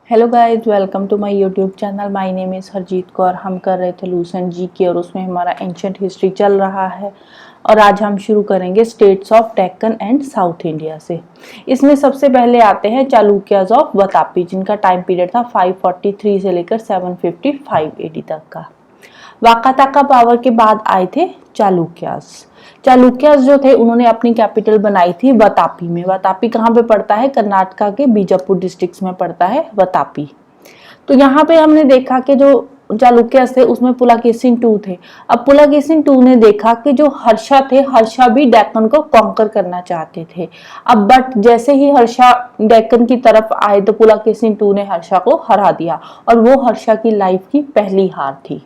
Hello guys, welcome to my YouTube channel. My name is Harjeet Kaur. हम कर रहे थे लूसेंट जीके और उसमें हमारा एंशिएंट हिस्ट्री चल रहा है और आज हम शुरू करेंगे states of Deccan and south India से। इसमें सबसे पहले आते हैं चालुक्याज ऑफ वातापी, जिनका टाइम पीरियड था 543 से लेकर 755 एडी तक का। वाकाताका पावर के बाद आए थे चालुक्यास। चालुक्यास जो थे उन्होंने अपनी कैपिटल बनाई थी वातापी में। वातापी कहाँ पे पड़ता है? कर्नाटका के बीजापुर डिस्ट्रिक्ट में पड़ता है वातापी। तो यहाँ पे हमने देखा कि जो चालुक्यास थे उसमें पुलाकेशिन II थे। अब पुलाकेशिन II ने देखा कि जो हर्षा थे, हर्षा भी डेक्कन को कॉन्कर करना चाहते थे। अब बट जैसे ही हर्षा डेक्कन की तरफ आए तो पुलाकेशिन II ने हर्षा को हरा दिया और वो हर्षा की लाइफ की पहली हार थी।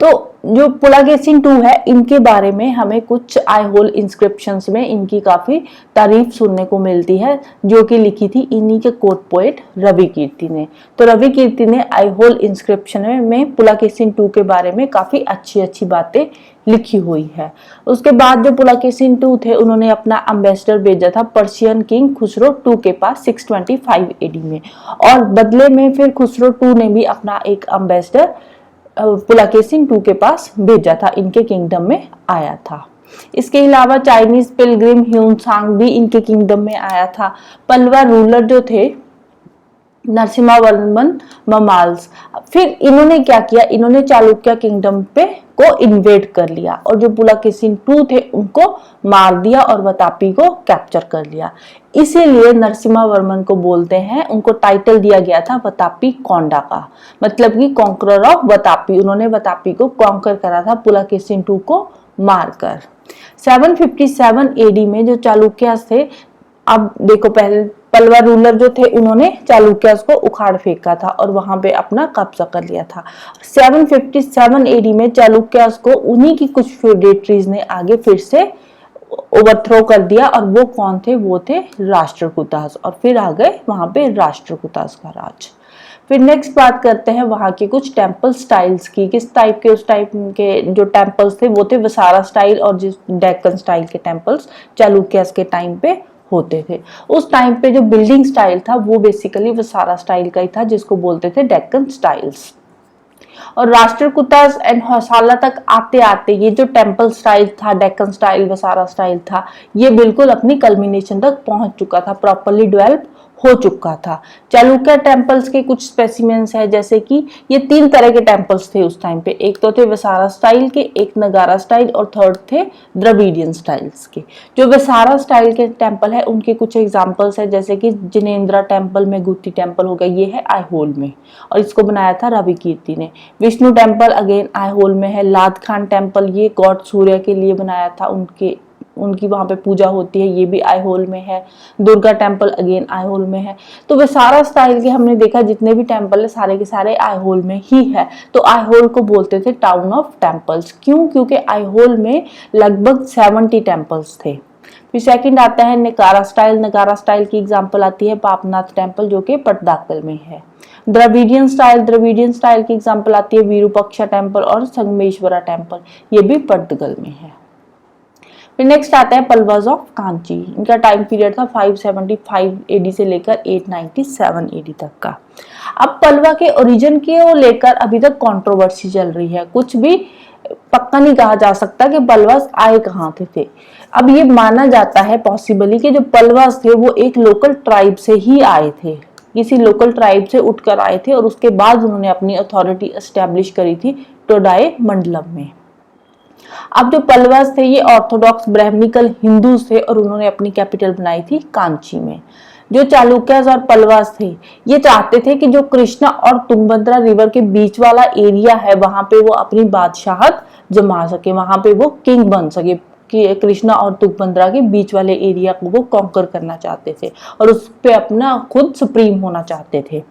तो जो पुलाकेशिन II है, इनके बारे में हमें कुछ आईहोल इंस्क्रिप्शंस में इनकी काफी तारीफ सुनने को मिलती है, जो कि लिखी थी इन्हीं के कोर्ट पोएट रवि कीर्ति ने। तो रवि कीर्ति ने आईहोल इंस्क्रिप्शन में पुलाकेशिन II के बारे में काफी अच्छी अच्छी बातें लिखी हुई है। उसके बाद जो पुलाकेशिन II थे उन्होंने अपना एम्बेसडर भेजा था पर्शियन किंग खुसरो II के पास 625 एडी में, और बदले में फिर खुसरो II ने भी अपना एक एम्बेसडर पुलाकेशिन II के पास भेजा था, इनके किंगडम में आया था। इसके अलावा चाइनीज पिलग्रिम ह्यूनसांग भी इनके किंगडम में आया था। पल्लवा रूलर जो थे नरसिम्हावर्मन ममाल्स, फिर इन्होंने क्या किया, इन्होंने चालुक्य किंगडम पे को इन्वेड कर लिया और जो पुलाकेशिन II थे उनको मार दिया और वातापी को कैप्चर कर लिया। इसीलिए नरसिम्हावर्मन को बोलते हैं, उनको टाइटल दिया गया था वातापी कोंडा का, मतलब कि कॉन्करर ऑफ वातापी। उन्होंने वातापी को कॉन्कर करा था पुलाकेशिन II को मारकर। 757 एडी में जो चालुक्यास थे, अब देखो पहले पल्लवा रूलर जो थे उन्होंने चालुक्यास को उखाड़ फेंका था और वहां पे अपना कब्जा कर लिया था। 757 एडी में चालुक्यास को उन्हीं की कुछ फ्यूडेटरीज ने आगे फिर से ओवरथ्रो कर दिया, और वो कौन थे? वो थे राष्ट्रकूटास, और फिर आ गए वहां पे राष्ट्रकूटास का राज। फिर नेक्स्ट बात करते हैं वहां के कुछ टेम्पल स्टाइल्स की। किस टाइप के? उस टाइप के जो टेम्पल्स थे वो थे वसारा स्टाइल, और जिस डेक्कन स्टाइल के टेम्पल्स चालुक्यास के टाइम पे होते थे। उस टाइम पे जो बिल्डिंग स्टाइल था वो बेसिकली वसारा स्टाइल का ही था, जिसको बोलते थे डेक्कन स्टाइल्स। और राष्ट्रकूटास एंड होयसाला तक आते आते ये जो टेम्पल स्टाइल था, डेक्कन स्टाइल, वसारा स्टाइल था, ये बिल्कुल अपनी कल्मिनेशन तक पहुंच चुका था, प्रॉपर्ली डेवलप हो चुका था। चालुक्य टेम्पल्स के कुछ स्पेसिमेंस है, जैसे कि ये 3 तरह के टेम्पल्स थे उस टाइम पे। एक तो थे वसारा स्टाइल के, एक नगारा स्टाइल, और थर्ड थे द्रविडियन स्टाइल्स के। जो वसारा स्टाइल के टेम्पल है उनके कुछ एग्जांपल्स है, जैसे कि जिनेंद्रा टेम्पल, मेगुती टेम्पल हो गया, ये है आईहोल में और इसको बनाया था रवि कीर्ति ने। विष्णु टेम्पल अगेन आईहोल में है। लाद खान टेम्पल, ये गॉड सूर्य के लिए बनाया था, उनकी वहां पे पूजा होती है, ये भी आईहोल में है। दुर्गा टेम्पल अगेन आईहोल में है। तो वे सारा स्टाइल के हमने देखा जितने भी टेम्पल है सारे के सारे आईहोल में ही है। तो आईहोल को बोलते थे टाउन ऑफ टेम्पल्स। क्यों? क्योंकि आईहोल में लगभग 70 टेम्पल्स थे। फिर सेकंड आता है नगारा स्टाइल। नगारा स्टाइल की एग्जांपल आती है पापनाथ टेम्पल, जो कि पटदाकल में है। द्रविडियन स्टाइल की एग्जांपल आती है विरूपाक्षा टेम्पल और संगमेश्वरा टेम्पल, ये भी पटदकल में है। फिर नेक्स्ट आता है पल्लवाज ऑफ कांची। इनका टाइम पीरियड था 575 एडी से लेकर 897 एडी तक का। अब पल्लवा के ओरिजिन को लेकर अभी तक कंट्रोवर्सी चल रही है। कुछ भी पक्का नहीं कहा जा सकता कि पल्लवास आए कहाँ थे। अब ये माना जाता है पॉसिबली कि जो पल्लवास थे वो एक लोकल ट्राइब से ही आए थे, किसी लोकल ट्राइब से उठकर आए थे और उसके बाद उन्होंने अपनी अथॉरिटी एस्टेब्लिश करी थी टोडाई मंडलम में। अब जो पल्लवास थे ये ऑर्थोडॉक्स ब्राह्मणिकल हिंदूज थे और उन्होंने अपनी कैपिटल बनाई थी कांची में। जो चालुक्यास और पल्लवास थे ये चाहते थे कि जो कृष्णा और तुंगभद्रा रिवर के बीच वाला एरिया है वहां पे वो अपनी बादशाहत जमा सके, वहां पे वो किंग बन सके। कि कृष्णा और तुंगभद्रा के बीच वाले एरिया को वो कॉन्कर करना चाहते थे और उस पे अपना खुद सुप्रीम होना चाहते थे।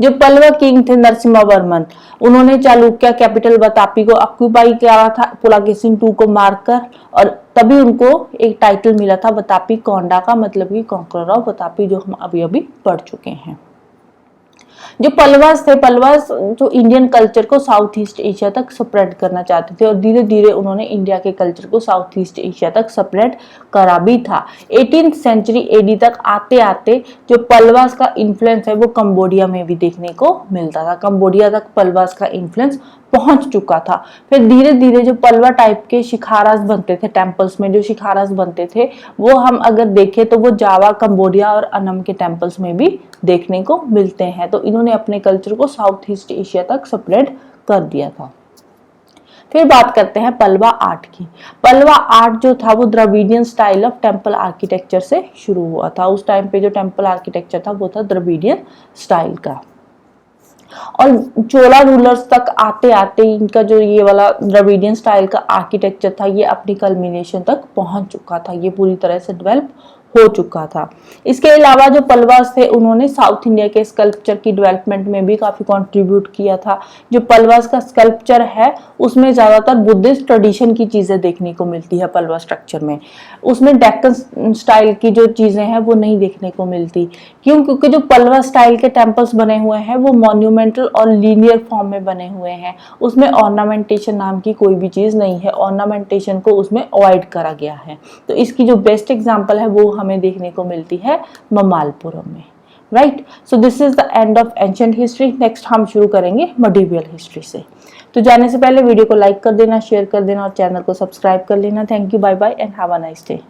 जो पल्लवा किंग थे नरसिम्हावर्मन, उन्होंने चालुक्य कैपिटल वातापी को ऑक्यूपाई किया था पुलाकेशिन II को मारकर, और तभी उनको एक टाइटल मिला था वातापी कोंडा का, मतलब कि कॉन्करर ऑफ वातापी, जो हम अभी अभी पढ़ चुके हैं। जो पल्लवास थे, पल्लवास जो इंडियन कल्चर को साउथ ईस्ट एशिया तक स्प्रेड करना चाहते थे और धीरे धीरे उन्होंने इंडिया के कल्चर को साउथ ईस्ट एशिया तक स्प्रेड करा भी था। 18th सेंचुरी एडी तक आते आते जो पल्लवास का इन्फ्लुएंस है वो कंबोडिया में भी देखने को मिलता था। कंबोडिया तक पल्लवास का इन्फ्लुएंस पहुंच चुका था। फिर धीरे धीरे जो पल्लवा टाइप के शिखारास बनते थे, टेम्पल्स में जो शिखारास बनते थे वो हम अगर देखें तो वो जावा, कंबोडिया और अनम के टेम्पल्स में भी देखने को मिलते हैं। तो इन्होंने अपने कल्चर को साउथ ईस्ट एशिया तक स्प्रेड कर दिया था। फिर बात करते हैं पल्लवा आर्ट की। पल्लवा आर्ट जो था वो Dravidian style of temple architecture से शुरू हुआ था। उस टाइम पे जो टेम्पल आर्किटेक्चर था वो था द्रविडियन स्टाइल का। और चोला रूलर्स तक आते आते इनका जो ये वाला द्रविडियन स्टाइल का आर्किटेक्चर था ये अपनी कल्मिनेशन तक पहुंच चुका था, ये पूरी तरह से डेवलप हो चुका था। इसके अलावा जो पल्लवास थे उन्होंने साउथ इंडिया के स्कल्पचर की डेवलपमेंट में भी काफी कंट्रीब्यूट किया था। जो पल्लवास का स्कल्पचर है उसमें ज्यादातर बुद्धिस्ट ट्रेडिशन की चीजें देखने को मिलती है पल्लवा स्ट्रक्चर में। उसमें डेक्कन स्टाइल की जो चीजें हैं वो नहीं देखने को मिलती। क्यों? क्योंकि जो पल्लवा स्टाइल के टेम्पल्स बने हुए हैं वो मॉन्यूमेंटल और लीनियर फॉर्म में बने हुए हैं। उसमें ऑर्नामेंटेशन नाम की कोई भी चीज नहीं है, ऑर्नामेंटेशन को उसमें अवॉइड करा गया है। तो इसकी जो बेस्ट एग्जांपल है वो हमें देखने को मिलती है ममालपुरम में। Right, so this is the end of ancient history. Next हम शुरू करेंगे मेडिवल हिस्ट्री से। तो जाने से पहले वीडियो को लाइक कर देना, शेयर कर देना और चैनल को सब्सक्राइब कर लेना। Thank you, bye bye and have a nice day.